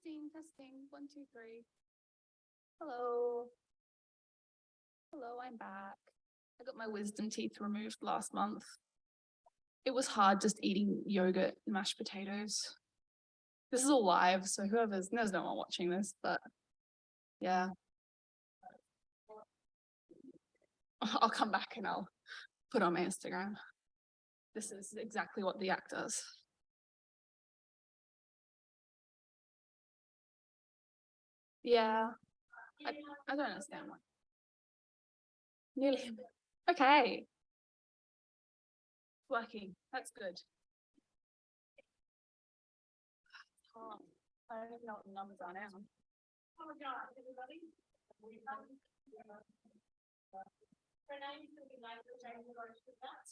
Testing, testing. 1, 2, 3. Hello. Hello, I'm back. I got my wisdom teeth removed last month. It was hard just eating yogurt and mashed potatoes. This is all live, so there's no one watching this, but yeah. I'll come back and I'll put on my Instagram. This is exactly what the Gyac does. Yeah, I don't understand why. Nearly. Okay. Working. That's good. Oh, I don't even know what the numbers are now. Oh my God, everybody.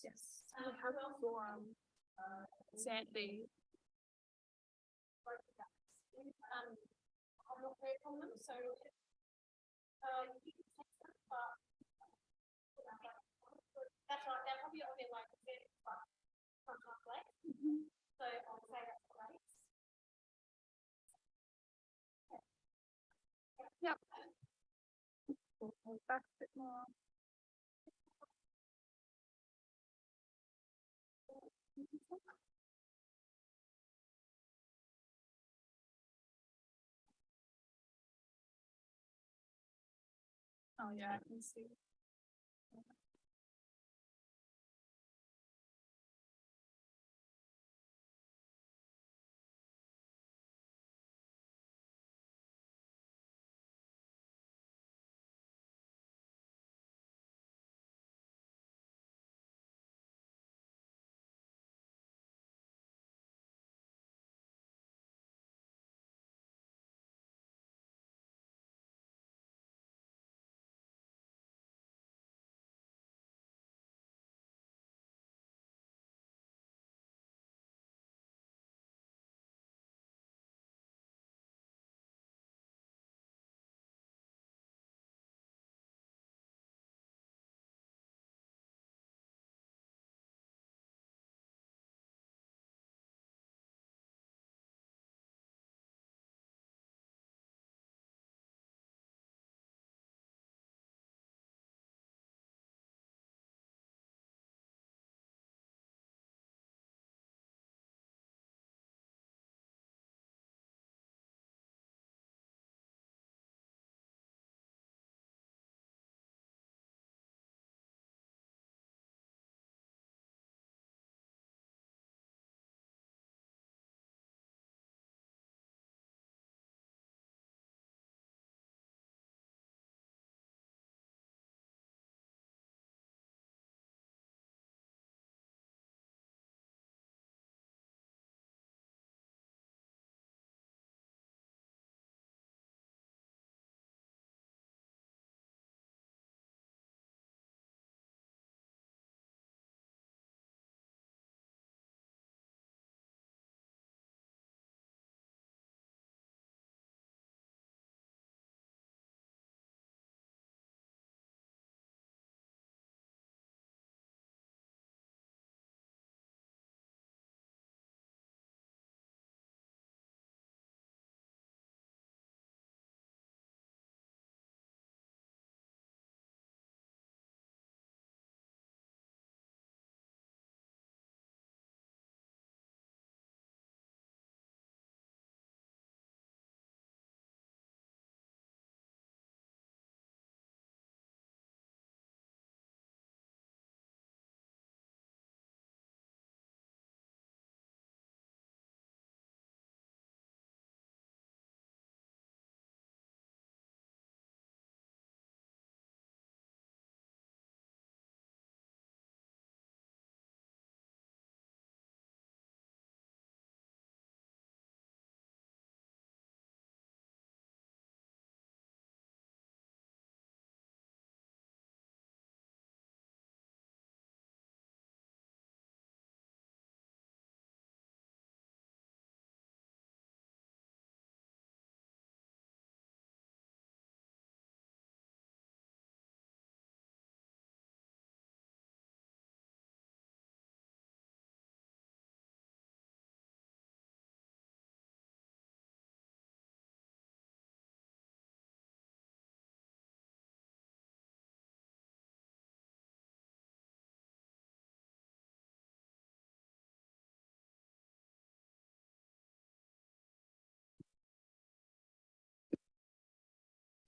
Yes. I have a forum. Sandy. I'm not heard from them, so you can text them, but that's right, they're probably on their like sometime late. So I'll say that's late. Yep. Back a bit more. Oh yeah, I can see.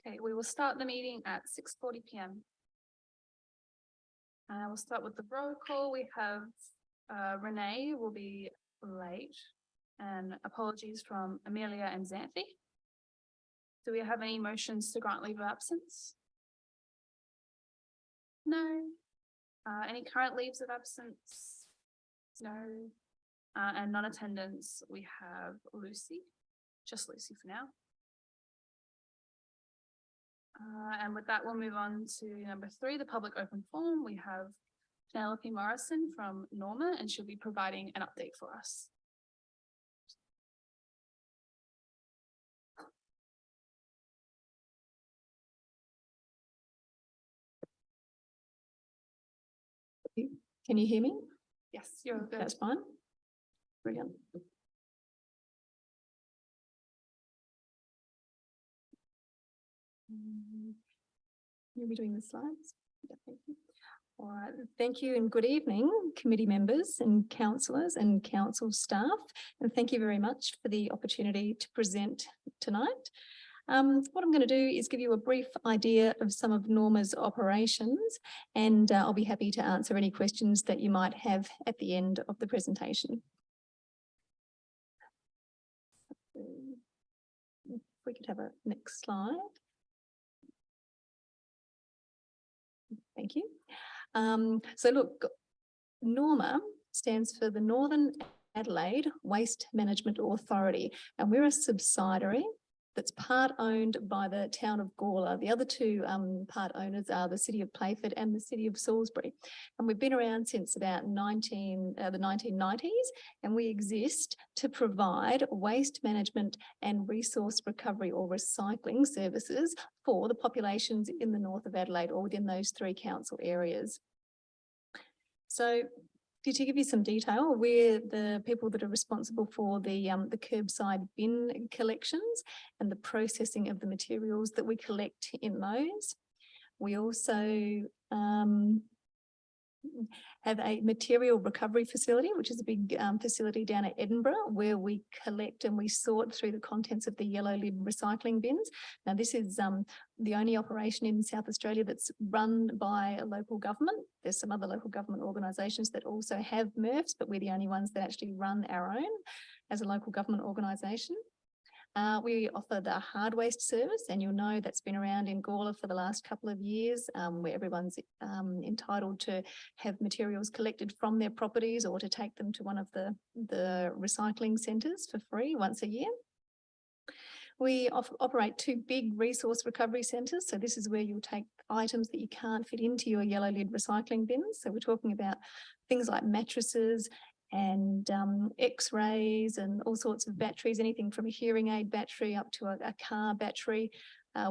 Okay, we will start the meeting at 6:40 p.m. We'll start with the roll call. We have Renee will be late, and apologies from Amelia and Xanthi. Do we have any motions to grant leave of absence? No. Any current leaves of absence? No. And non-attendance, we have Lucy, just Lucy for now. And with that, we'll move on to number 3, the public open forum. We have Penelope Morrison from Norma, and she'll be providing an update for us. Can you hear me? Yes, you're good. That's fine. Brilliant. You'll be doing the slides? Yeah, thank you. All right, thank you and good evening, committee members and councillors and council staff. And thank you very much for the opportunity to present tonight. What I'm going to do is give you a brief idea of some of Norma's operations, and I'll be happy to answer any questions that you might have at the end of the presentation. If we could have a next slide. Thank you. So look, Norma stands for the Northern Adelaide Waste Management Authority, and we're a subsidiary that's part owned by the town of Gawler. The other two part owners are the city of Playford and the city of Salisbury. And we've been around since about the 1990s, and we exist to provide waste management and resource recovery or recycling services for the populations in the north of Adelaide or within those 3 council areas. So to give you some detail, we're the people that are responsible for the curbside bin collections and the processing of the materials that we collect in those. We also have a material recovery facility, which is a big facility down at Edinburgh, where we collect and we sort through the contents of the yellow lid recycling bins. Now, this is the only operation in South Australia that's run by a local government. There's some other local government organisations that also have MRFs, but we're the only ones that actually run our own as a local government organisation. We offer the hard waste service, and you'll know that's been around in Gawler for the last couple of years, where everyone's entitled to have materials collected from their properties or to take them to one of the recycling centres for free once a year. We operate 2 big resource recovery centres. So this is where you'll take items that you can't fit into your yellow lid recycling bins. So we're talking about things like mattresses and x-rays and all sorts of batteries, anything from a hearing aid battery up to a car battery,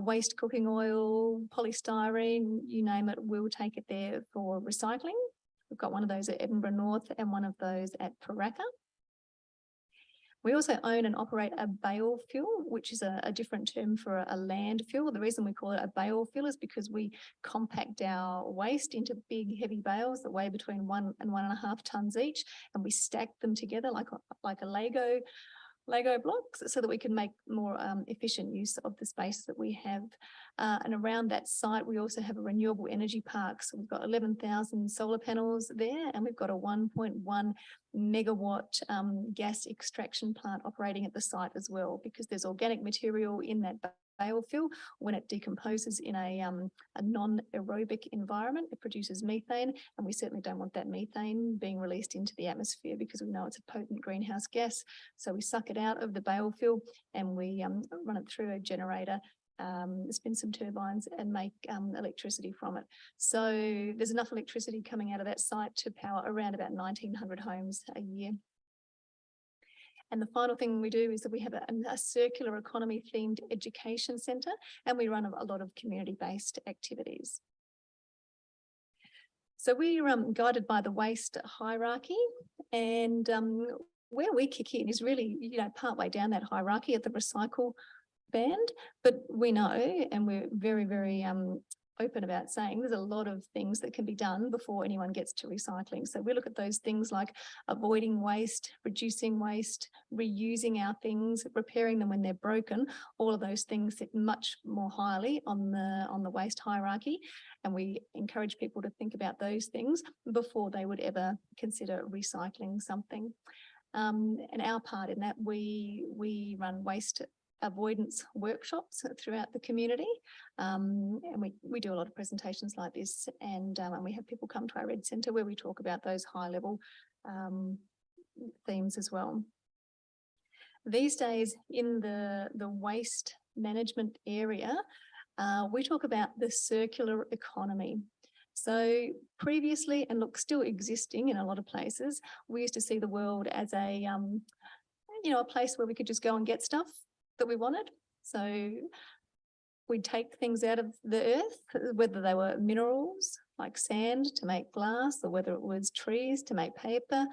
waste cooking oil, polystyrene, you name it, we'll take it there for recycling. We've got one of those at Edinburgh North and one of those at Paraka. We also own and operate a bale fuel, which is a different term for a landfill. The reason we call it a bale fuel is because we compact our waste into big, heavy bales that weigh between 1 and 1.5 tonnes each, and we stack them together like a Lego blocks so that we can make more efficient use of the space that we have. And around that site, we also have a renewable energy park. So we've got 11,000 solar panels there, and we've got a 1.1 megawatt gas extraction plant operating at the site as well, because there's organic material in that bale fuel. When it decomposes in a non-aerobic environment, it produces methane, and we certainly don't want that methane being released into the atmosphere because we know it's a potent greenhouse gas. So we suck it out of the bale fuel and we run it through a generator, spin some turbines and make electricity from it. So there's enough electricity coming out of that site to power around about 1,900 homes a year. And the final thing we do is that we have a circular economy themed education centre, and we run a lot of community-based activities. So we're guided by the waste hierarchy, and where we kick in is really, partway down that hierarchy at the recycle band. But we know, and we're very, very open about saying there's a lot of things that can be done before anyone gets to recycling. So we look at those things like avoiding waste, reducing waste, reusing our things, repairing them when they're broken. All of those things sit much more highly on the waste hierarchy. And we encourage people to think about those things before they would ever consider recycling something. And our part in that, we run waste avoidance workshops throughout the community, and we do a lot of presentations like this, and we have people come to our Red Centre where we talk about those high level themes as well. These days in the waste management area, we talk about the circular economy. So previously, and look, still existing in a lot of places, we used to see the world as a a place where we could just go and get stuff that we wanted. So we'd take things out of the earth, whether they were minerals like sand to make glass, or whether it was trees to make paper,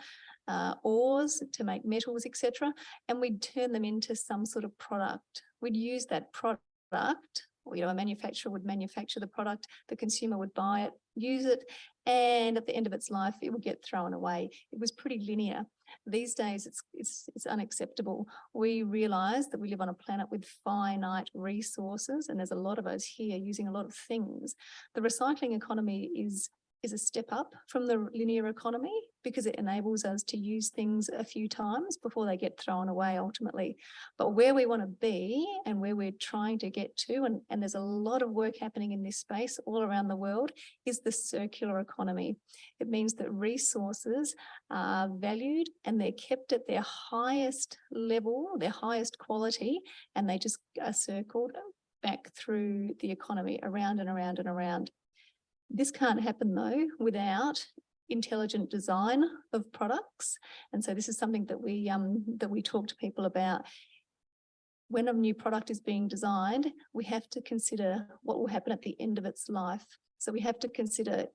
ores to make metals, etc. And we'd turn them into some sort of product. We'd use that product, or, a manufacturer would manufacture the product, the consumer would buy it, use it, and at the end of its life, it would get thrown away. It was pretty linear. These days, it's unacceptable. We realise that we live on a planet with finite resources, and there's a lot of us here using a lot of things. The recycling economy is a step up from the linear economy because it enables us to use things a few times before they get thrown away ultimately. But where we want to be and where we're trying to get to, and there's a lot of work happening in this space all around the world, is the circular economy. It means that resources are valued and they're kept at their highest level, their highest quality, and they just are circled back through the economy around and around and around. This can't happen though without intelligent design of products. And so this is something that we talk to people about. When a new product is being designed, we have to consider what will happen at the end of its life. So we have to consider,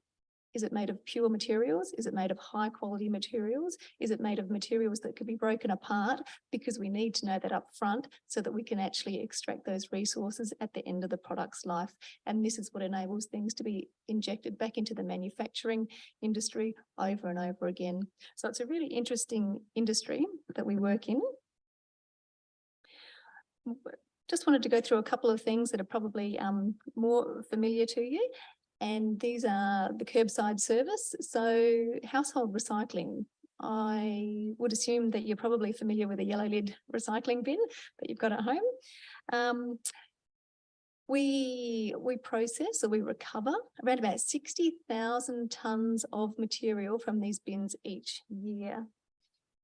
is it made of pure materials? Is it made of high quality materials? Is it made of materials that could be broken apart? Because we need to know that up front so that we can actually extract those resources at the end of the product's life. And this is what enables things to be injected back into the manufacturing industry over and over again. So it's a really interesting industry that we work in. Just wanted to go through a couple of things that are probably more familiar to you. And these are the curbside service. So household recycling. I would assume that you're probably familiar with a yellow lid recycling bin that you've got at home. We process, or we recover around about 60,000 tonnes of material from these bins each year.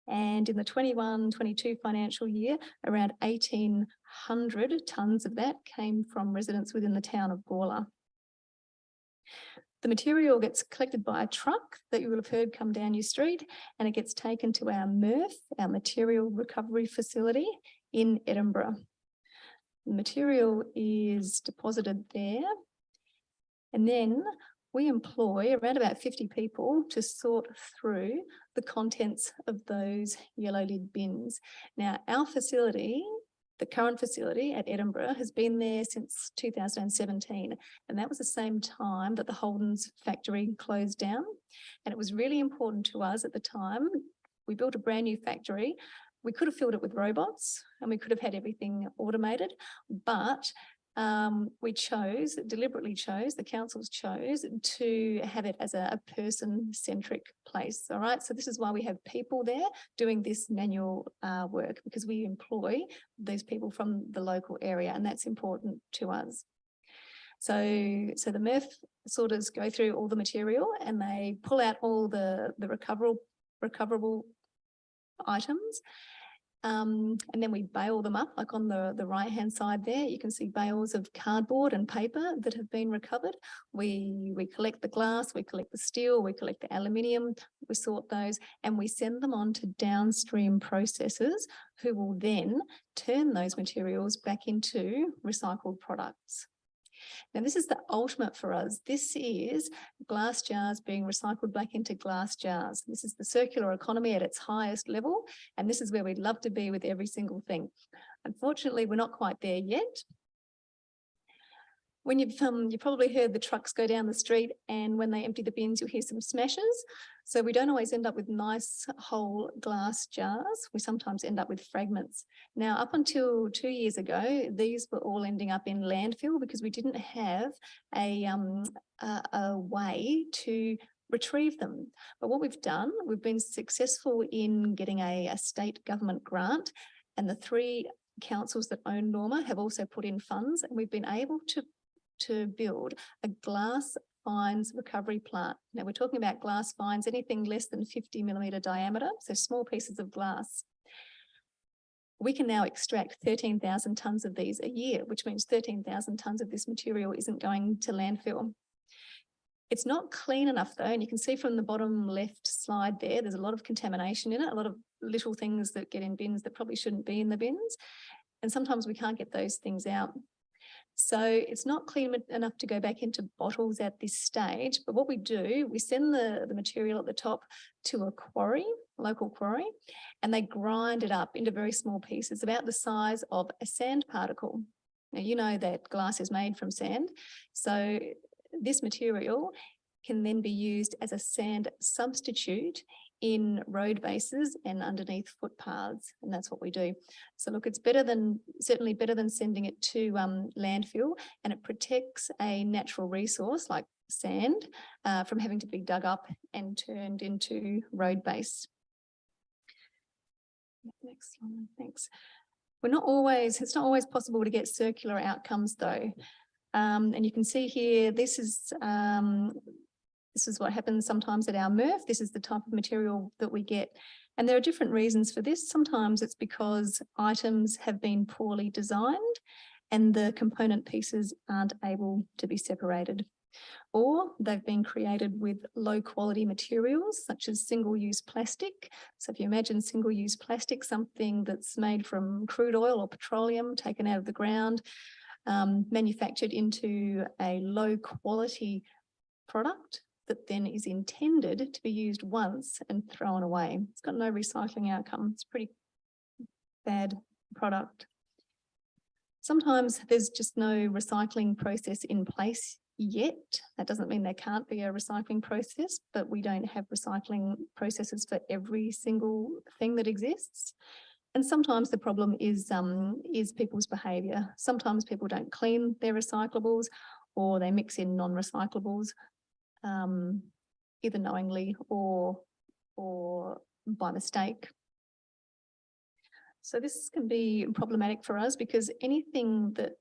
And in the 21-22 financial year, around 1,800 tonnes of that came from residents within the town of Gawler. The material gets collected by a truck that you will have heard come down your street, and it gets taken to our MRF, our material recovery facility in Edinburgh. The material is deposited there, and then we employ around about 50 people to sort through the contents of those yellow lid bins. Now, our facility, the current facility at Edinburgh, has been there since 2017, and that was the same time that the Holden's factory closed down. And it was really important to us at the time. We built a brand new factory. We could have filled it with robots and we could have had everything automated, but we deliberately chose, the councils chose to have it as a person-centric place, all right? So this is why we have people there doing this manual work, because we employ those people from the local area, and that's important to us. So the MRF sorters go through all the material and they pull out all the recoverable items. And then we bale them up, like on the right hand side there, you can see bales of cardboard and paper that have been recovered. We collect the glass, we collect the steel, we collect the aluminium, we sort those, and we send them on to downstream processors who will then turn those materials back into recycled products. Now, this is the ultimate for us. This is glass jars being recycled back into glass jars. This is the circular economy at its highest level, and this is where we'd love to be with every single thing. Unfortunately, we're not quite there yet. When you've probably heard the trucks go down the street, and when they empty the bins, you'll hear some smashes. So we don't always end up with nice whole glass jars. We sometimes end up with fragments. Now, up until 2 years ago, these were all ending up in landfill because we didn't have a way to retrieve them. But what we've done, we've been successful in getting a state government grant, and the 3 councils that own Norma have also put in funds, and we've been able to build a glass fines recovery plant. Now we're talking about glass fines, anything less than 50 millimetre diameter, so small pieces of glass. We can now extract 13,000 tonnes of these a year, which means 13,000 tonnes of this material isn't going to landfill. It's not clean enough though, and you can see from the bottom left slide there's a lot of contamination in it, a lot of little things that get in bins that probably shouldn't be in the bins. And sometimes we can't get those things out. So it's not clean enough to go back into bottles at this stage. But what we do, we send the material at the top to a quarry, local quarry, and they grind it up into very small pieces, about the size of a sand particle. Now, you know that glass is made from sand. So this material can then be used as a sand substitute in road bases and underneath footpaths, and that's what we do. So look, it's certainly better than sending it to landfill, and it protects a natural resource like sand from having to be dug up and turned into road base. Next one, thanks. It's not always possible to get circular outcomes though. And you can see here, this is what happens sometimes at our MRF. This is the type of material that we get. And there are different reasons for this. Sometimes it's because items have been poorly designed and the component pieces aren't able to be separated. Or they've been created with low quality materials such as single-use plastic. So if you imagine single-use plastic, something that's made from crude oil or petroleum taken out of the ground, manufactured into a low quality product that then is intended to be used once and thrown away. It's got no recycling outcome. It's a pretty bad product. Sometimes there's just no recycling process in place yet. That doesn't mean there can't be a recycling process, but we don't have recycling processes for every single thing that exists. And sometimes the problem is people's behaviour. Sometimes people don't clean their recyclables, or they mix in non-recyclables, either knowingly or by mistake. So this can be problematic for us because anything that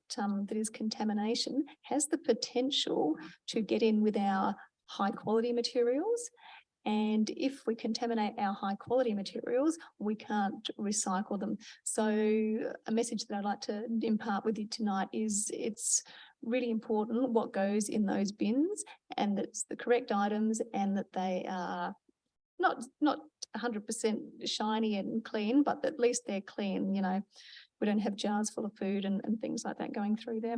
is contamination has the potential to get in with our high quality materials. And if we contaminate our high quality materials, we can't recycle them. So a message that I'd like to impart with you tonight is it's really important what goes in those bins, and that's the correct items, and that they are not 100% shiny and clean, but at least they're clean. You know, we don't have jars full of food and things like that going through there.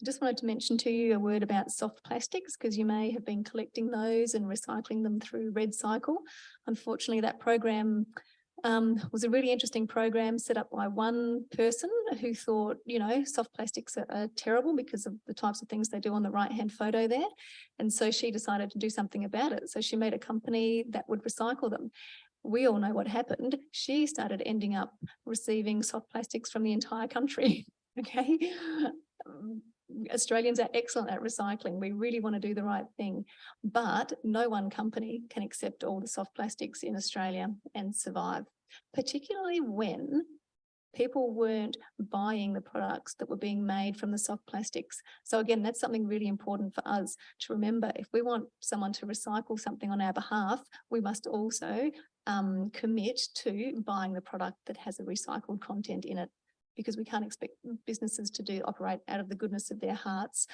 I just wanted to mention to you a word about soft plastics, because you may have been collecting those and recycling them through Red Cycle. Unfortunately, that program was a really interesting program set up by one person who thought, you know, soft plastics are terrible because of the types of things they do on the right-hand photo there. And so she decided to do something about it. So she made a company that would recycle them. We all know what happened. She started ending up receiving soft plastics from the entire country. Okay. Australians are excellent at recycling. We really want to do the right thing, but no one company can accept all the soft plastics in Australia and survive, particularly when people weren't buying the products that were being made from the soft plastics. So again, that's something really important for us to remember. If we want someone to recycle something on our behalf, we must also commit to buying the product that has a recycled content in it, because we can't expect businesses to operate out of the goodness of their hearts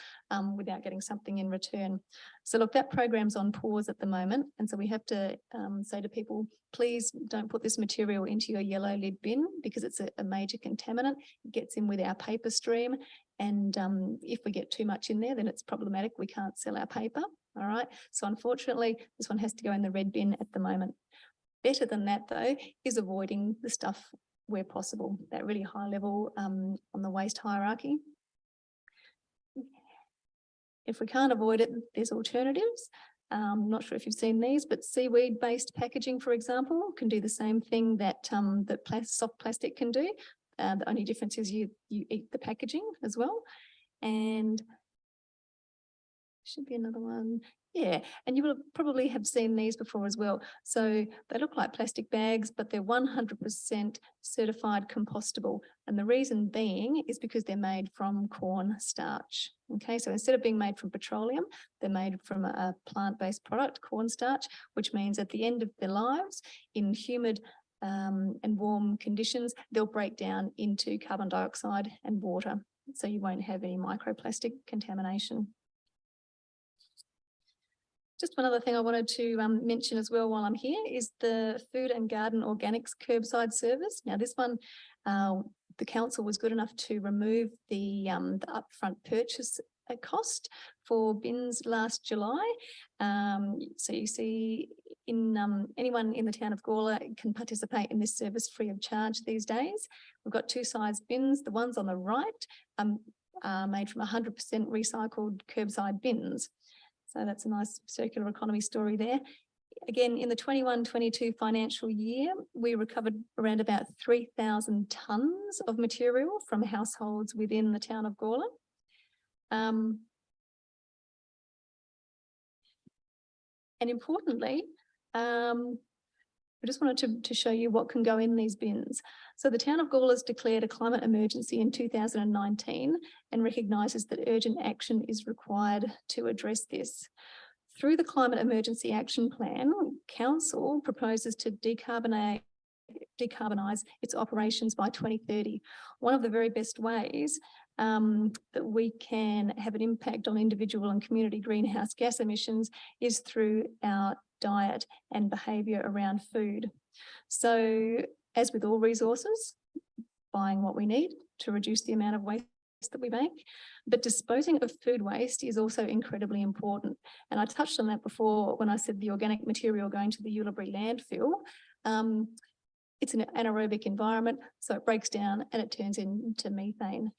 without getting something in return. So look, that program's on pause at the moment. And so we have to say to people, please don't put this material into your yellow lid bin, because it's a major contaminant. It gets in with our paper stream. And if we get too much in there, then it's problematic. We can't sell our paper. All right. So unfortunately, this one has to go in the red bin at the moment. Better than that, though, is avoiding the stuff where possible, that really high level on the waste hierarchy. If we can't avoid it, there's alternatives. Not sure if you've seen these, but seaweed-based packaging, for example, can do the same thing that soft plastic can do. The only difference is you eat the packaging as well. And should be another one. Yeah, and you will probably have seen these before as well. So they look like plastic bags, but they're 100% certified compostable. And the reason being is because they're made from corn starch. Okay, so instead of being made from petroleum, they're made from a plant-based product, corn starch, which means at the end of their lives, in humid and warm conditions, they'll break down into carbon dioxide and water. So you won't have any microplastic contamination. Just one other thing I wanted to mention as well while I'm here is the Food and Garden Organics curbside service. Now this one, the council was good enough to remove the upfront purchase cost for bins last July. So you see anyone in the town of Gawler can participate in this service free of charge these days. We've got two size bins. The ones on the right are made from 100% recycled curbside bins. So that's a nice circular economy story there. Again, in the 21-22 financial year, we recovered around about 3,000 tonnes of material from households within the town of Gawler. And importantly, I just wanted to show you what can go in these bins. So the town of Gawler's declared a climate emergency in 2019 and recognises that urgent action is required to address this. Through the Climate Emergency Action Plan, Council proposes to decarbonise its operations by 2030. One of the very best ways that we can have an impact on individual and community greenhouse gas emissions is through our diet and behaviour around food. So, as with all resources, buying what we need to reduce the amount of waste that we make, but disposing of food waste is also incredibly important. And I touched on that before when I said the organic material going to the Ullebury landfill. It's an anaerobic environment, so it breaks down and it turns into methane.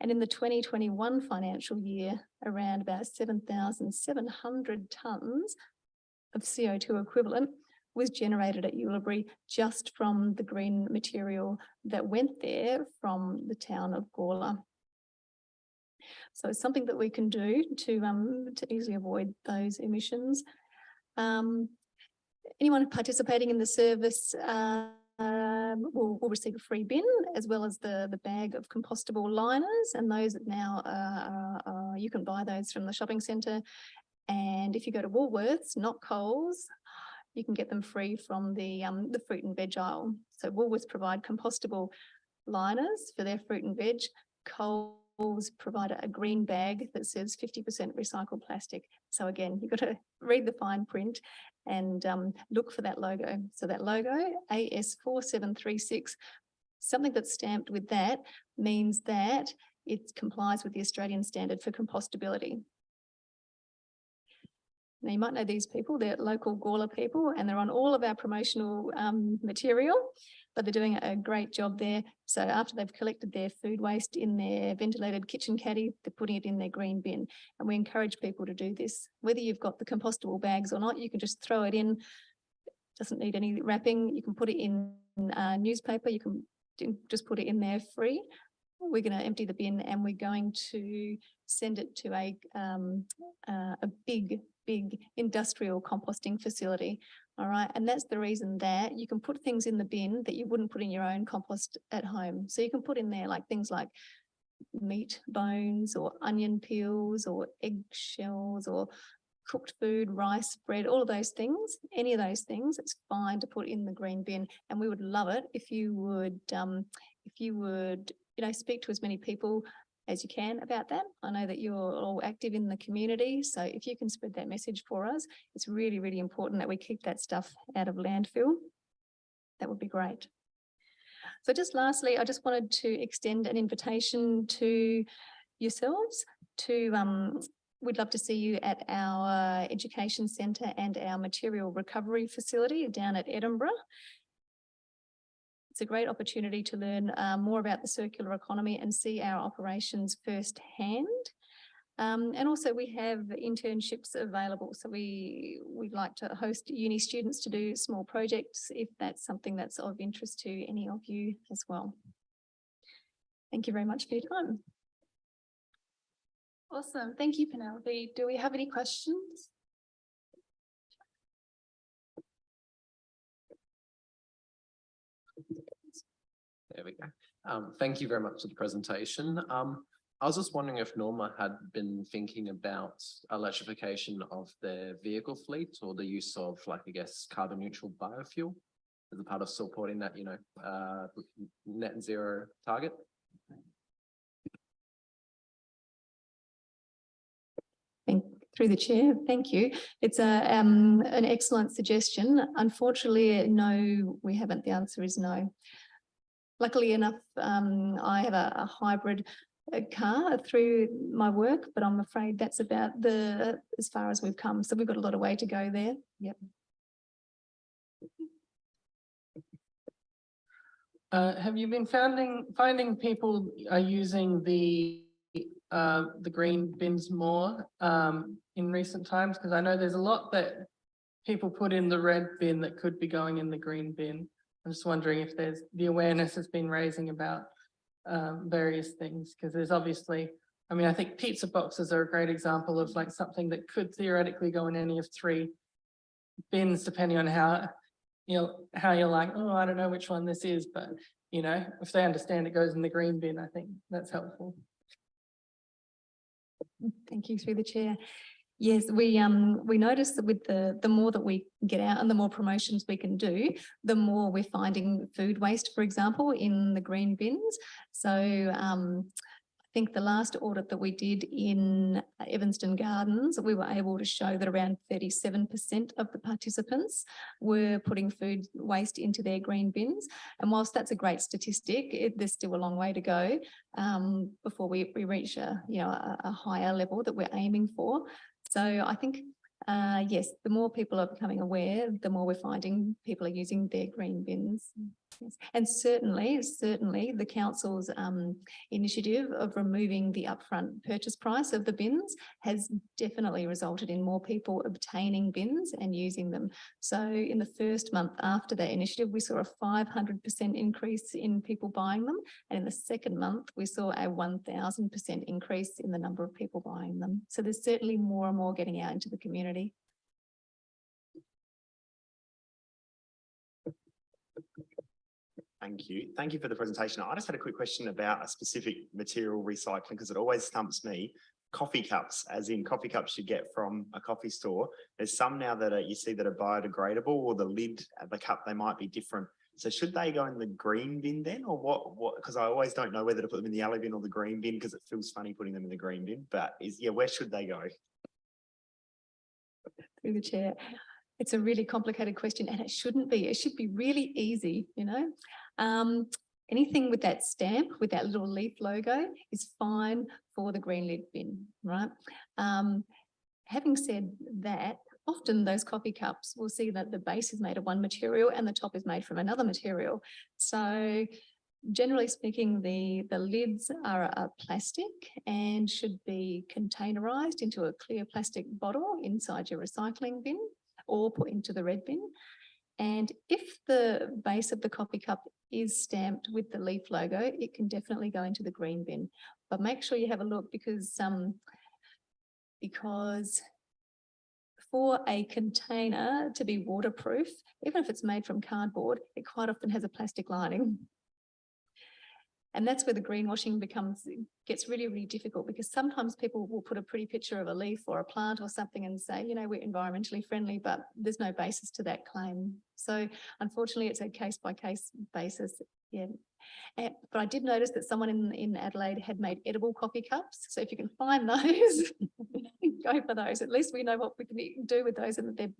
And in the 2021 financial year, around about 7,700 tonnes of CO2 equivalent was generated at Ullebury just from the green material that went there from the town of Gawler. So it's something that we can do to easily avoid those emissions. Anyone participating in the service will receive a free bin as well as the bag of compostable liners, and those now you can buy those from the shopping centre. And if you go to Woolworths, not Coles, you can get them free from the fruit and veg aisle. So Woolworths provide compostable liners for their fruit and veg. Coles provide a green bag that says 50% recycled plastic. So again, you've got to read the fine print and look for that logo. So that logo, AS4736, something that's stamped with that means that it complies with the Australian standard for compostability. Now, you might know these people, they're local Gawler people, and they're on all of our promotional material, but they're doing a great job there. So after they've collected their food waste in their ventilated kitchen caddy, they're putting it in their green bin. And we encourage people to do this. Whether you've got the compostable bags or not, you can just throw it in. It doesn't need any wrapping. You can put it in newspaper. You can just put it in there free. We're going to empty the bin and we're going to send it to a big industrial composting facility. All right. And that's the reason that you can put things in the bin that you wouldn't put in your own compost at home. So you can put in there like things like meat bones or onion peels or egg shells or cooked food, rice, bread, all of those things, any of those things, it's fine to put in the green bin. And we would love it if you would, speak to as many people as you can about that. I know that you're all active in the community, so if you can spread that message for us, it's really, really important that we keep that stuff out of landfill. That would be great. So just lastly, I just wanted to extend an invitation to yourselves to, we'd love to see you at our education centre and our material recovery facility down at Edinburgh. It's a great opportunity to learn more about the circular economy and see our operations firsthand. And also we have internships available. So we'd like to host uni students to do small projects if that's something that's of interest to any of you as well. Thank you very much for your time. Awesome. Thank you, Penelope. Do we have any questions? There we go. Thank you very much for the presentation. I was just wondering if Norma had been thinking about electrification of their vehicle fleet or the use of, like, I guess, carbon neutral biofuel as a part of supporting that, you know, net zero target. Through the chair, thank you. It's an excellent suggestion. Unfortunately, no, we haven't. The answer is no. Luckily enough, I have a hybrid car through my work, but I'm afraid that's about as far as we've come. So we've got a lot of way to go there. Yep. Have you been finding people are using the green bins more in recent times? Because I know there's a lot that people put in the red bin that could be going in the green bin. I'm just wondering if there's the awareness has been raising about various things, because there's obviously, I mean, I think pizza boxes are a great example of like something that could theoretically go in any of 3 bins, depending on how, you know, how you're like, oh, I don't know which one this is, but you know, if they understand it goes in the green bin, I think that's helpful. Thank you, through the chair. Yes, we noticed that with the more that we get out and the more promotions we can do, the more we're finding food waste, for example, in the green bins. So I think the last audit that we did in Evanston Gardens, we were able to show that around 37% of the participants were putting food waste into their green bins. And whilst that's a great statistic, there's still a long way to go before we reach a higher level that we're aiming for. So I think, yes, the more people are becoming aware, the more we're finding people are using their green bins. Yes. And certainly the council's initiative of removing the upfront purchase price of the bins has definitely resulted in more people obtaining bins and using them. So in the first month after that initiative, we saw a 500% increase in people buying them. And in the second month, we saw a 1000% increase in the number of people buying them. So there's certainly more and more getting out into the community. Thank you. Thank you for the presentation. I just had a quick question about a specific material recycling, because it always stumps me. Coffee cups, as in coffee cups you get from a coffee store. There's some now that you see that are biodegradable, or the lid of the cup, they might be different. So should they go in the green bin then, or what? Because I always don't know whether to put them in the yellow bin or the green bin, because it feels funny putting them in the green bin. But where should they go? Through the chair. It's a really complicated question, and it shouldn't be. It should be really easy, you know. Anything with that stamp, with that little leaf logo, is fine for the green lid bin, right? Having said that, often those coffee cups will see that the base is made of one material and the top is made from another material. So generally speaking, the lids are plastic and should be containerized into a clear plastic bottle inside your recycling bin or put into the red bin. And if the base of the coffee cup is stamped with the leaf logo, it can definitely go into the green bin. But make sure you have a look, because for a container to be waterproof, even if it's made from cardboard, it quite often has a plastic lining. And that's where the greenwashing gets really, really difficult, because sometimes people will put a pretty picture of a leaf or a plant or something and say, you know, we're environmentally friendly, but there's no basis to that claim. So unfortunately, it's a case-by-case basis. Yeah. But I did notice that someone in Adelaide had made edible coffee cups. So if you can find those, go for those. At least we know what we can do with those and that they're,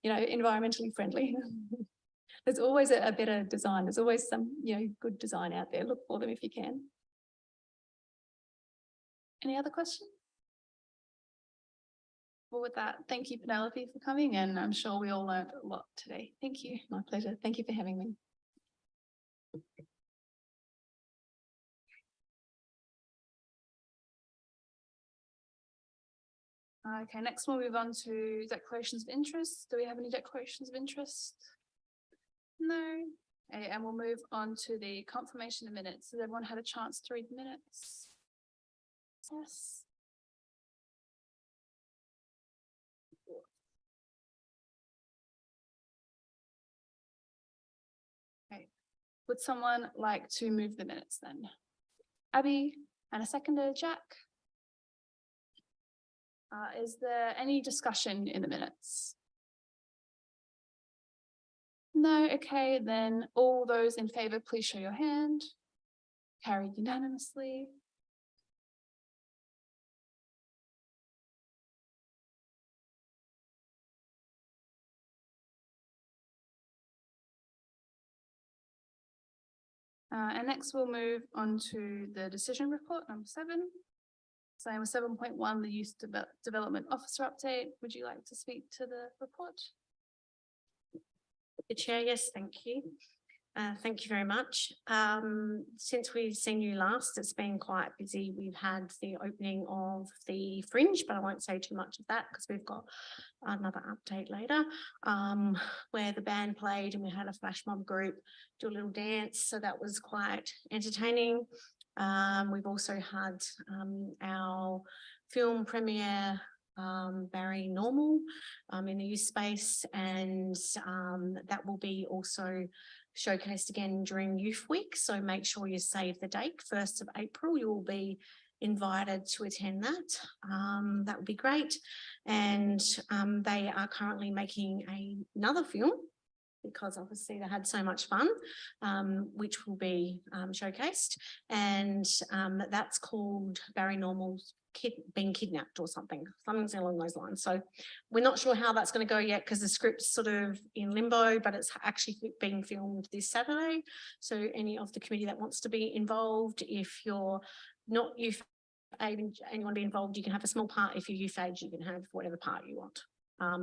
you know, environmentally friendly. There's always a better design. There's always some, you know, good design out there. Look for them if you can. Any other questions? Well, with that, thank you, Penelope, for coming, and I'm sure we all learned a lot today. Thank you. My pleasure. Thank you for having me. Okay, next we'll move on to declarations of interest. Do we have any declarations of interest? No. Okay, and we'll move on to the confirmation of minutes. Has everyone had a chance to read the minutes? Yes. Okay, would someone like to move the minutes then? Abby, and a seconder, Jack? Is there any discussion in the minutes? No, okay, then all those in favor, please show your hand. Carried unanimously. And next we'll move on to the decision report, number 7. Same with 7.1, the youth development officer update. Would you like to speak to the report? The chair, yes, thank you. Thank you very much. Since we've seen you last, it's been quite busy. We've had the opening of the Fringe, but I won't say too much of that because we've got another update later, where the band played and we had a flash mob group do a little dance. So that was quite entertaining. We've also had our film premiere, Barry Normal, in the youth space, and that will be also showcased again during Youth Week. So make sure you save the date, 1st of April. You will be invited to attend that. That would be great. And they are currently making another film because obviously they had so much fun, which will be showcased. And that's called Barry Normal's being kidnapped or something along those lines. So we're not sure how that's going to go yet because the script's sort of in limbo, but it's actually being filmed this Saturday. So any of the committee that wants to be involved, if you're not youth age and you want to be involved, you can have a small part. If you're youth age, you can have whatever part you want.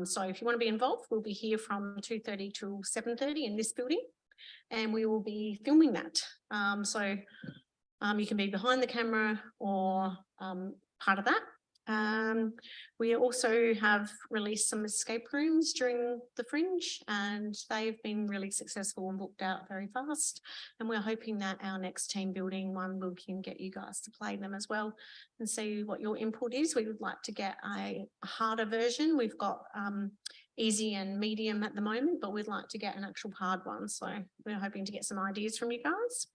So if you want to be involved, we'll be here from 2:30 till 7:30 in this building, and we will be filming that. You can be behind the camera or part of that. We also have released some escape rooms during the Fringe, and they've been really successful and booked out very fast. And we're hoping that our next team building one we can get you guys to play them as well and see what your input is. We would like to get a harder version. We've got easy and medium at the moment, but we'd like to get an actual hard one. So we're hoping to get some ideas from you guys.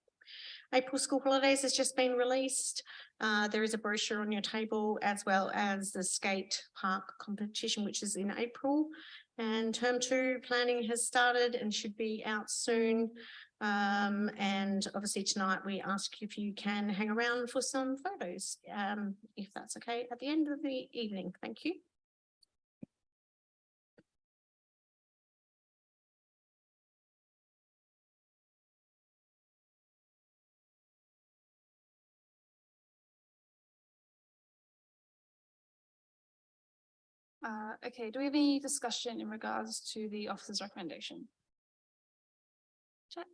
April school holidays has just been released. There is a brochure on your table, as well as the skate park competition, which is in April. And term 2 planning has started and should be out soon. And obviously tonight we ask if you can hang around for some photos, if that's okay, at the end of the evening. Thank you. Okay, do we have any discussion in regards to the officer's recommendation? Check.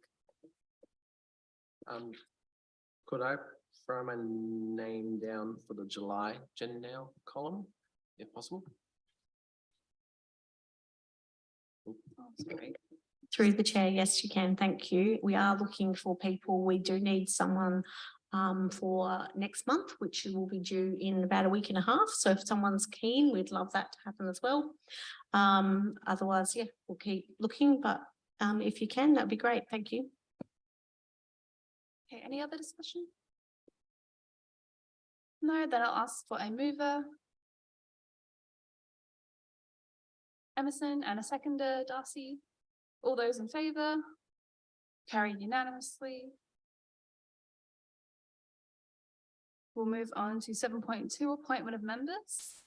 Could I throw my name down for the July Gen Now column, if possible? Oh, sorry. Through the chair, yes, you can. Thank you. We are looking for people. We do need someone for next month, which will be due in about a week and a half. So if someone's keen, we'd love that to happen as well. Otherwise, yeah, we'll keep looking, but if you can, that'd be great. Thank you. Okay, any other discussion? No, then I'll ask for a mover. Emerson, and a seconder, Darcy. All those in favour? Carried unanimously. We'll move on to 7.2, appointment of members.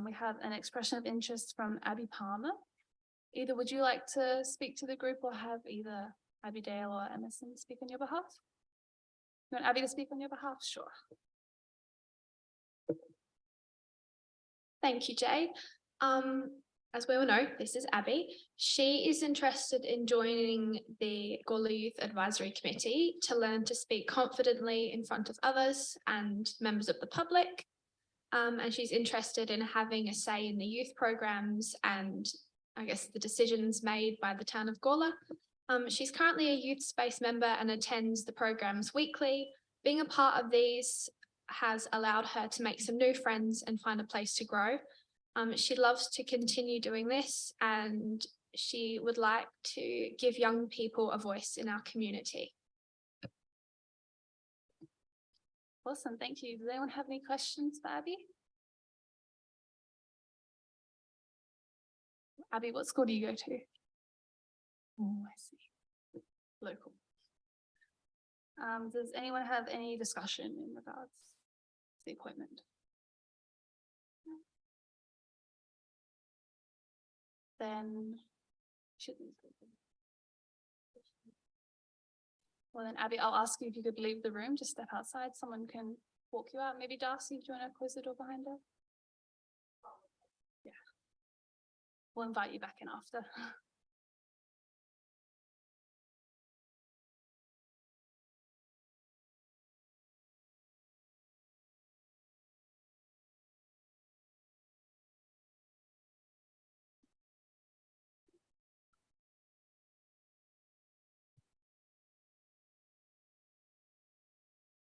We have an expression of interest from Abby Palmer. Either would you like to speak to the group or have either Abby Dale or Emerson speak on your behalf? You want Abby to speak on your behalf? Sure. Thank you, Jay. As we all know, this is Abby. She is interested in joining the Gawler Youth Advisory Committee to learn to speak confidently in front of others and members of the public. And she's interested in having a say in the youth programs and I guess the decisions made by the town of Gawler. She's currently a youth space member and attends the programs weekly. Being a part of these has allowed her to make some new friends and find a place to grow. She loves to continue doing this and she would like to give young people a voice in our community. Awesome, thank you. Does anyone have any questions for Abby? Abby, what school do you go to? Oh, I see. Local. Does anyone have any discussion in regards to the appointment? Then well then, Abby, I'll ask you if you could leave the room, just step outside, someone can walk you out. Maybe Darcy, do you want to close the door behind her? Yeah. We'll invite you back in after.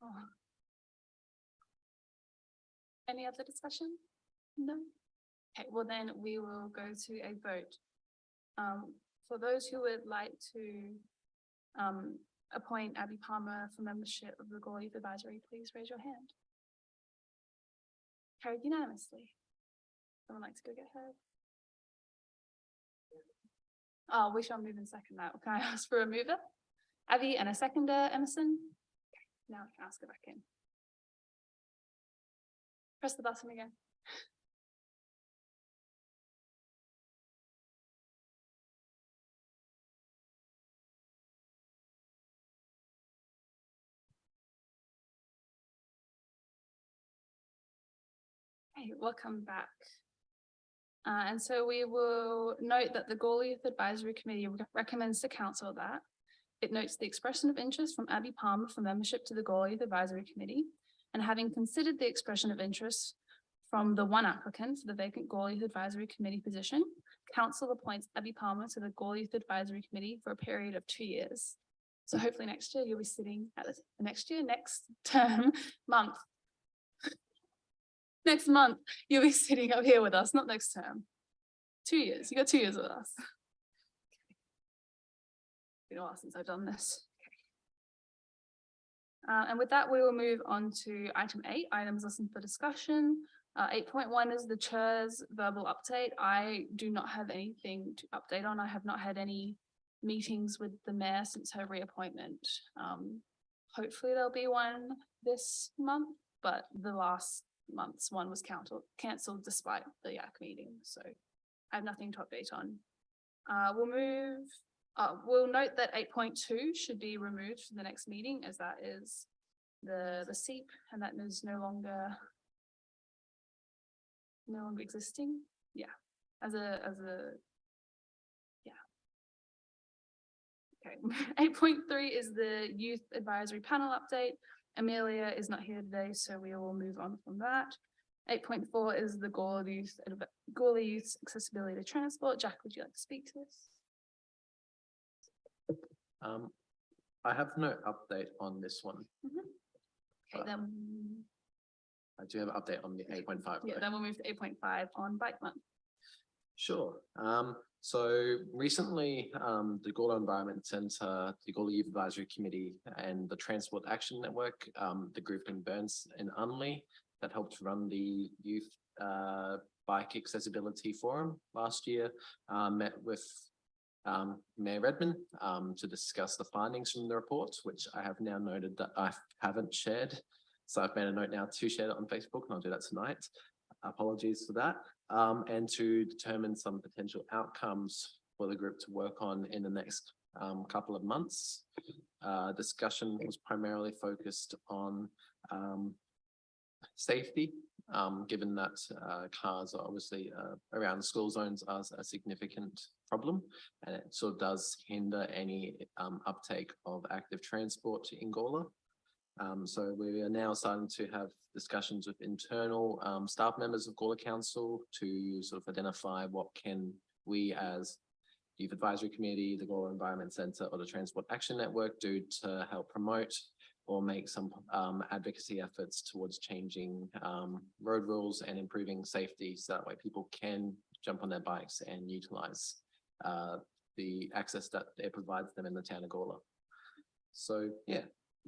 Oh. Any other discussion? No? Okay, well then we will go to a vote. For those who would like to appoint Abby Palmer for membership of the Gawler Youth Advisory, please raise your hand. Carried unanimously. Someone like to go get her? Oh, we shall move and second that. Can I ask for a mover? Abby and a seconder, Emerson? Okay, now we can ask her back in. Press the button again. Okay, welcome back. And so we will note that the Gawler Youth Advisory Committee recommends to council that it notes the expression of interest from Abby Palmer for membership to the Gawler Youth Advisory Committee, and having considered the expression of interest from the one applicant for the vacant Gawler Youth Advisory Committee position, council appoints Abby Palmer to the Gawler Youth Advisory Committee for a period of 2 years. So hopefully next year you'll be sitting at next term, month. Next month, you'll be sitting up here with us, not next term. 2 years, you got 2 years with us. Been a while since I've done this. Okay. And with that, we will move on to item 8, items listened for discussion. 8.1 is the chair's verbal update. I do not have anything to update on. I have not had any meetings with the mayor since her reappointment. Hopefully there'll be one this month, but the last month's one was cancelled despite the Gyac meeting, so I have nothing to update on. We'll note that 8.2 should be removed for the next meeting, as that is the SEEP, and that is no longer existing. Yeah, as a yeah. Okay. 8.3 is the youth advisory panel update. Amelia is not here today, so we will move on from that. 8.4 is the Gawler Youth Accessibility to Transport. Jack, would you like to speak to this? I have no update on this one. Okay, then. I do have an update on the 8.5. Yeah, then we'll move to 8.5 on Bike Month. Sure. So recently, the Gawler Environment Centre, the Gawler Youth Advisory Committee and the Transport Action Network, the group in Burns and Unley that helped run the Youth Bike Accessibility Forum last year, met with Mayor Redmond to discuss the findings from the report, which I have now noted that I haven't shared. So I've made a note now to share it on Facebook, and I'll do that tonight. Apologies for that. And to determine some potential outcomes for the group to work on in the next couple of months. Discussion was primarily focused on safety, given that cars are obviously around school zones are a significant problem, and it sort of does hinder any uptake of active transport in Gawler. So we are now starting to have discussions with internal staff members of Gawler Council to sort of identify what can we as Youth Advisory Committee, the Gawler Environment Centre or the Transport Action Network do to help promote or make some advocacy efforts towards changing road rules and improving safety so that way people can jump on their bikes and utilise the access that it provides them in the town of Gawler. So yeah,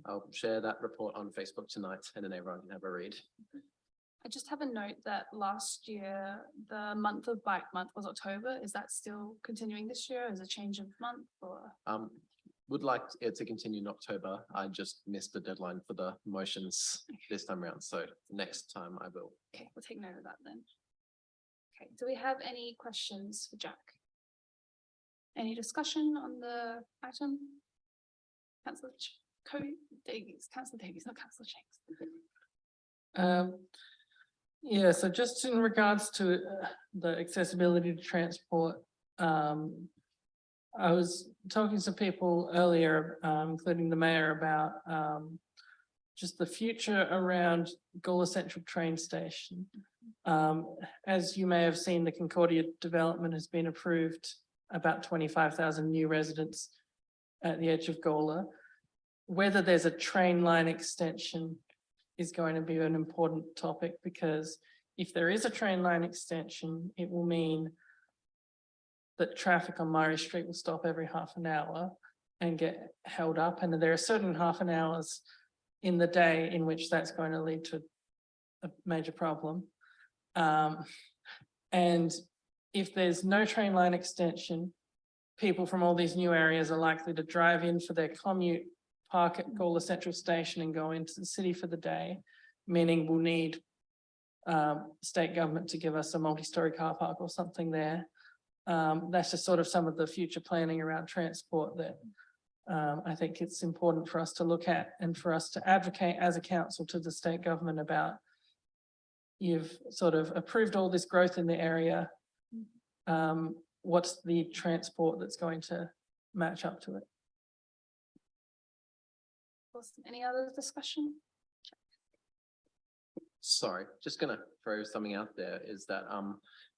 I'll share that report on Facebook tonight and then everyone can have a read. I just have a note that last year, the month of Bike Month was October. Is that still continuing this year? Is a change of month or? Would like it to continue in October. I just missed the deadline for the motions this time around. So next time I will. Okay, we'll take note of that then. Okay, do we have any questions for Gyac? Any discussion on the item? Councillor Davies, Councillor Davies, not Councillor Shanks. Yeah, so just in regards to the accessibility to transport, I was talking to people earlier, including the mayor, about just the future around Gawler Central train station. As you may have seen, the Concordia development has been approved, about 25,000 new residents at the edge of Gawler. Whether there's a train line extension is going to be an important topic, because if there is a train line extension, it will mean that traffic on Murray Street will stop every half an hour and get held up. And there are certain half an hours in the day in which that's going to lead to a major problem. And if there's no train line extension, people from all these new areas are likely to drive in for their commute, park at Gawler Central Station and go into the city for the day, meaning we'll need state government to give us a multi-storey car park or something there. That's just sort of some of the future planning around transport that I think it's important for us to look at and for us to advocate as a council to the state government about. You've sort of approved all this growth in the area. What's the transport that's going to match up to it? Awesome. Any other discussion? Sorry, just gonna throw something out there is that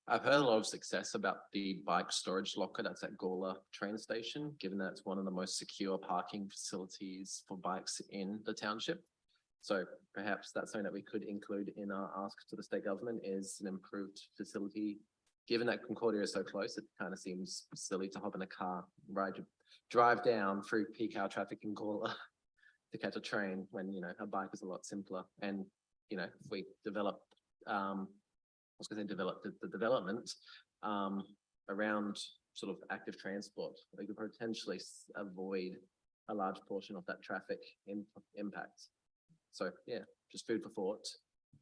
I've heard a lot of success about the bike storage locker that's at Gawler train station, given that it's one of the most secure parking facilities for bikes in the township. So perhaps that's something that we could include in our ask to the state government is an improved facility. Given that Concordia is so close, it kind of seems silly to hop in a car, drive down through peak hour traffic in Gawler to catch a train when, you know, a bike is a lot simpler. And, you know, if we develop, I was going to say develop the development around sort of active transport, we could potentially avoid a large portion of that traffic impact. So yeah, just food for thought.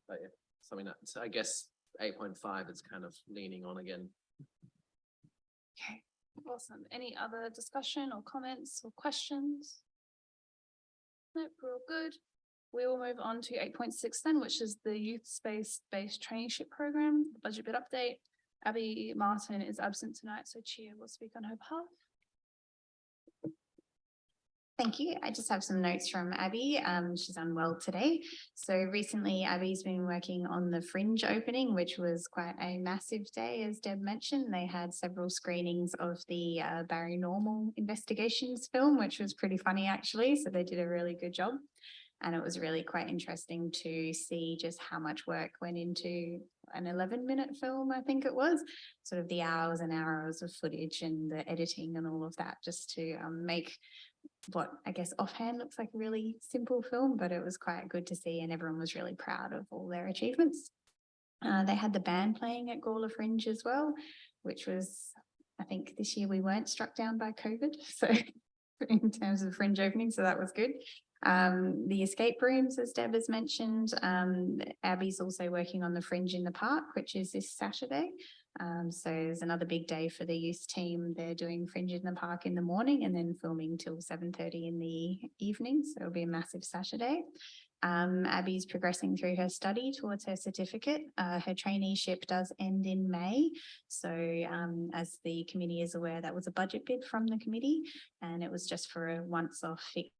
But yeah, something that I guess 8.5 is kind of leaning on again. Okay, awesome. Any other discussion or comments or questions? Nope, we're all good. We will move on to 8.6 then, which is the youth space-based traineeship program, the budget bid update. Abby Martin is absent tonight, so Chia will speak on her behalf. Thank you. I just have some notes from Abby. She's unwell today. So recently Abby's been working on the Fringe opening, which was quite a massive day, as Deb mentioned. They had several screenings of the Barry Normal investigations film, which was pretty funny actually. So they did a really good job. And it was really quite interesting to see just how much work went into an 11-minute film, I think it was, sort of the hours and hours of footage and the editing and all of that, just to make what I guess offhand looks like a really simple film, but it was quite good to see and everyone was really proud of all their achievements. They had the band playing at Gawler Fringe as well, which was, I think this year we weren't struck down by COVID, so in terms of Fringe opening, so that was good. The escape rooms, as Deb has mentioned, Abby's also working on the Fringe in the Park, which is this Saturday. So it's another big day for the youth team. They're doing Fringe in the Park in the morning and then filming till 7:30 in the evening. So it'll be a massive Saturday. Abby's progressing through her study towards her certificate. Her traineeship does end in May. So as the committee is aware, that was a budget bid from the committee and it was just for a once-off fixed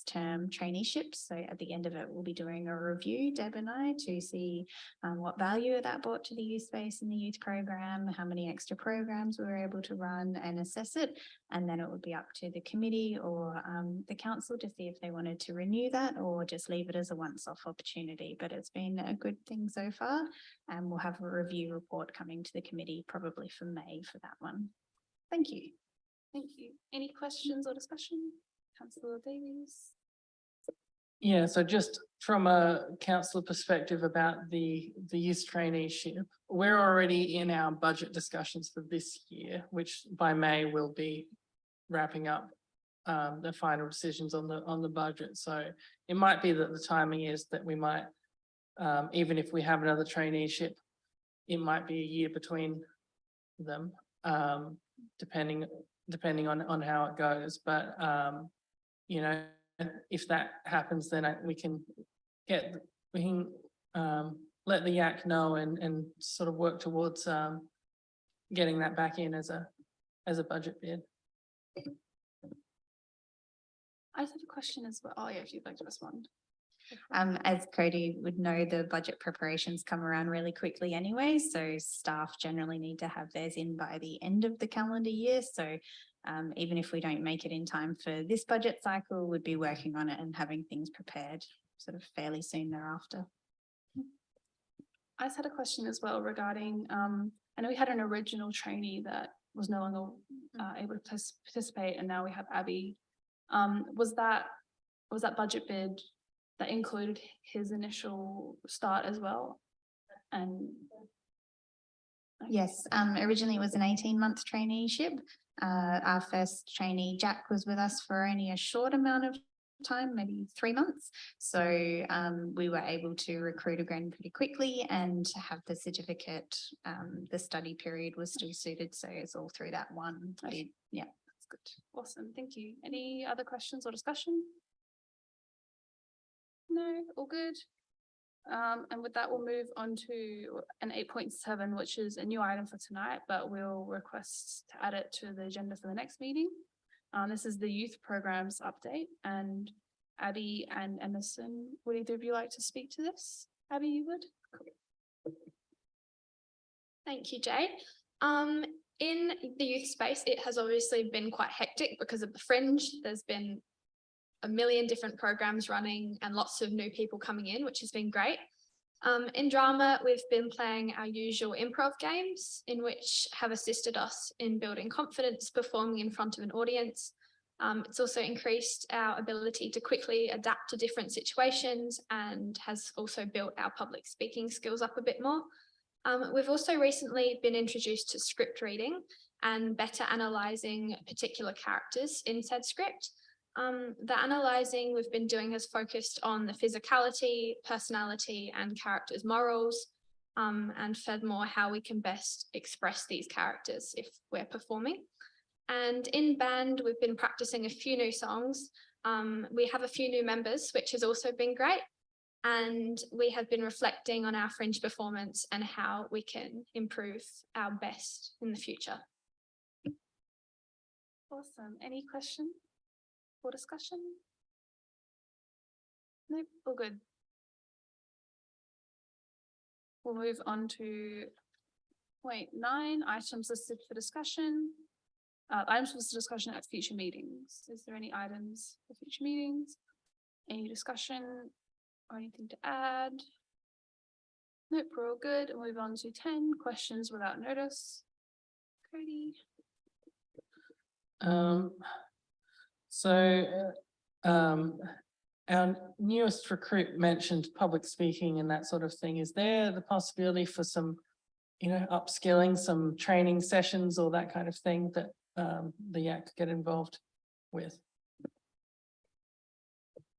term traineeships. So at the end of it, we'll be doing a review, Deb and I, to see what value that brought to the youth space in the youth program, how many extra programs we were able to run and assess it. And then it would be up to the committee or the council to see if they wanted to renew that or just leave it as a once-off opportunity. But it's been a good thing so far. And we'll have a review report coming to the committee probably for May for that one. Thank you. Thank you. Any questions or discussion? Councillor Davies? Yeah, so just from a councillor perspective about the youth traineeship, we're already in our budget discussions for this year, which by May will be wrapping up the final decisions on the budget. So it might be that the timing is that we might, even if we have another traineeship, it might be a year between them, depending on how it goes. But you know, if that happens, then we can let the Gyac know and sort of work towards getting that back in as a budget bid. I just have a question as well. Oh yeah, if you'd like to respond. As Cody would know, the budget preparations come around really quickly anyway, so staff generally need to have theirs in by the end of the calendar year. So even if we don't make it in time for this budget cycle, we'd be working on it and having things prepared sort of fairly soon thereafter. I just had a question as well regarding, I know we had an original trainee that was no longer able to participate, and now we have Abby. Was that budget bid that included his initial start as well? And yes, originally it was an 18-month traineeship. Our first trainee, Gyac, was with us for only a short amount of time, maybe 3 months. So we were able to recruit again pretty quickly and have the certificate. The study period was still suited, so it's all through that one bid. Yeah, that's good. awesome, thank you. Any other questions or discussion? No, all good. And with that, we'll move on to an 8.7, which is a new item for tonight, but we'll request to add it to the agenda for the next meeting. This is the youth programs update, and Abby and Emerson, would either of you like to speak to this? Abby, you would? Cool. Thank you, Jay. In the youth space, it has obviously been quite hectic because of the fringe. There's been a million different programs running and lots of new people coming in, which has been great. In drama, we've been playing our usual improv games, in which have assisted us in building confidence, performing in front of an audience. It's also increased our ability to quickly adapt to different situations and has also built our public speaking skills up a bit more. We've also recently been introduced to script reading and better analysing particular characters in said script. The analysing we've been doing has focused on the physicality, personality and characters' morals, and furthermore how we can best express these characters if we're performing. And in band, we've been practicing a few new songs. We have a few new members, which has also been great. And we have been reflecting on our fringe performance and how we can improve our best in the future. Awesome. Any questions or discussion? Nope, all good. We'll move on to point 9, items listed for discussion. Items for discussion at future meetings. Is there any items for future meetings? Any discussion or anything to add? Nope, we're all good. We'll move on to 10, questions without notice. Cody. Our newest recruit mentioned public speaking and that sort of thing. Is there the possibility for some, upskilling, some training sessions or that kind of thing that the Gyac could get involved with?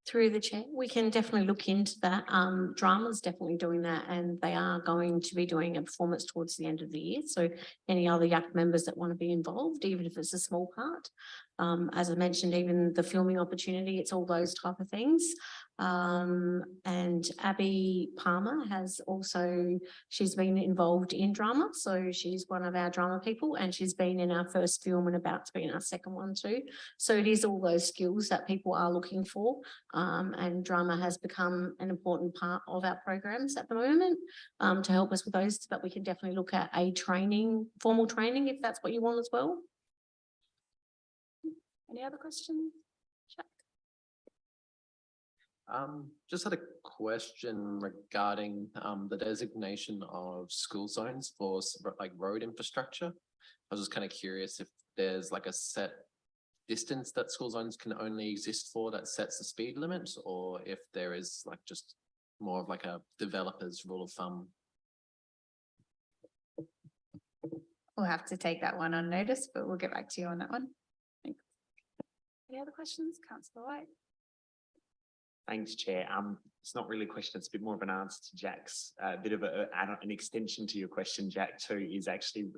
Through the chair, we can definitely look into that. Drama's definitely doing that, and they are going to be doing a performance towards the end of the year. So any other Gyac members that want to be involved, even if it's a small part, as I mentioned, even the filming opportunity, it's all those type of things. And Abby Palmer has also, she's been involved in drama. So she's one of our drama people and she's been in our first film and about to be in our second one too. So it is all those skills that people are looking for. And drama has become an important part of our programs at the moment to help us with those, but we can definitely look at a training, formal training, if that's what you want as well. Any other questions? Check. Just had a question regarding the designation of school zones for like road infrastructure. I was just kind of curious if there's like a set distance that school zones can only exist for that sets the speed limit, or if there is like just more of like a developer's rule of thumb. We'll have to take that one on notice, but we'll get back to you on that one. Thanks. Any other questions? Councillor White. Thanks, Chair. It's not really a question, it's a bit more of an answer to Jack's, a bit of an extension to your question, Jack, too, is actually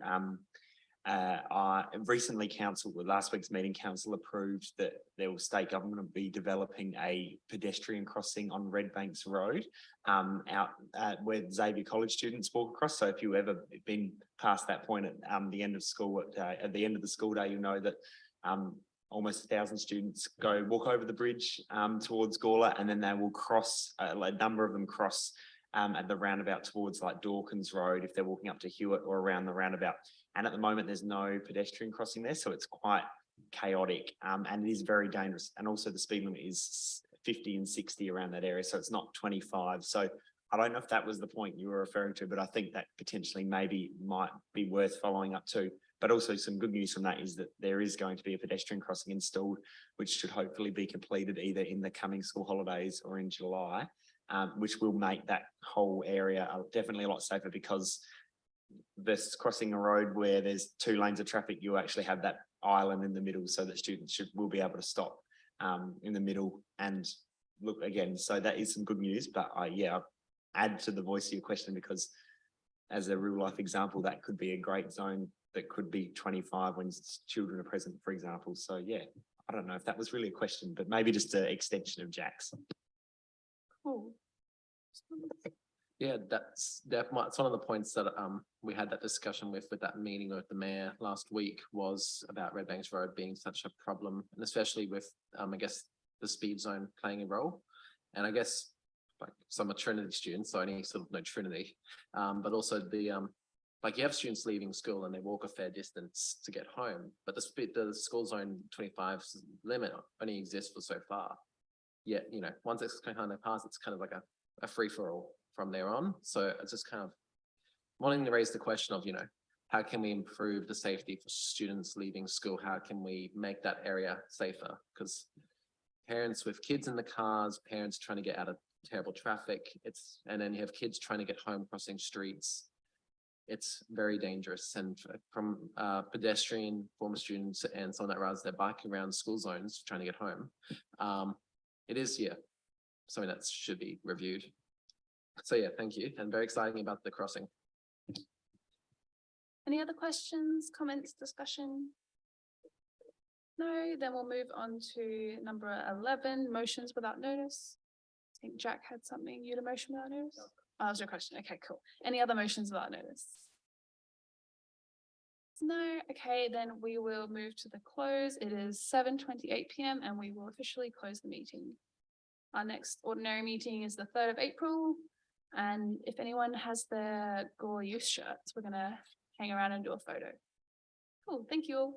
recently last week's meeting, council approved that there will state government will be developing a pedestrian crossing on Red Banks Road out where Xavier College students walk across. So if you ever been past that point at the end of school, at the end of the school day, you know that almost 1,000 students walk over the bridge towards Gawler, and then they will cross, a number of them cross at the roundabout towards like Dawkins Road if they're walking up to Hewitt or around the roundabout. And at the moment, there's no pedestrian crossing there, so it's quite chaotic and it is very dangerous. And also the speed limit is 50 and 60 around that area, so it's not 25. So I don't know if that was the point you were referring to, but I think that potentially maybe might be worth following up too. But also some good news from that is that there is going to be a pedestrian crossing installed, which should hopefully be completed either in the coming school holidays or in July, which will make that whole area definitely a lot safer, because this crossing a road where there's 2 lanes of traffic, you actually have that island in the middle so that students will be able to stop in the middle and look again. So that is some good news, but I'll add to the voice of your question, because as a real life example, that could be a great zone that could be 25 when children are present, for example. So yeah, I don't know if that was really a question, but maybe just an extension of Jack's. Cool. Yeah, that's one of the points that we had that discussion with that meeting with the mayor last week, was about Red Banks Road being such a problem, and especially with I guess the speed zone playing a role. And I guess like some are Trinity students, so I only sort of know Trinity, but also the like you have students leaving school and they walk a fair distance to get home, but the school zone 25 limit only exists for so far. Yet, you know, once it's kind of passed, it's kind of like a free for all from there on. So it's just kind of wanting to raise the question of, you know, how can we improve the safety for students leaving school? How can we make that area safer? Because parents with kids in the cars, parents trying to get out of terrible traffic, and then you have kids trying to get home crossing streets. It's very dangerous. And from pedestrian, former students, and someone that rides their bike around school zones trying to get home, it is, yeah, something that should be reviewed. So yeah, thank you. And very exciting about the crossing. Any other questions, comments, discussion? No, then we'll move on to number 11, motions without notice. I think Jack had something. You had a motion without notice? Oh, that was your question. Okay, cool. Any other motions without notice? No, okay, then we will move to the close. It is 7:28 p.m. and we will officially close the meeting. Our next ordinary meeting is the 3rd of April. And if anyone has their Gore youth shirts, we're gonna hang around and do a photo. Cool, thank you all.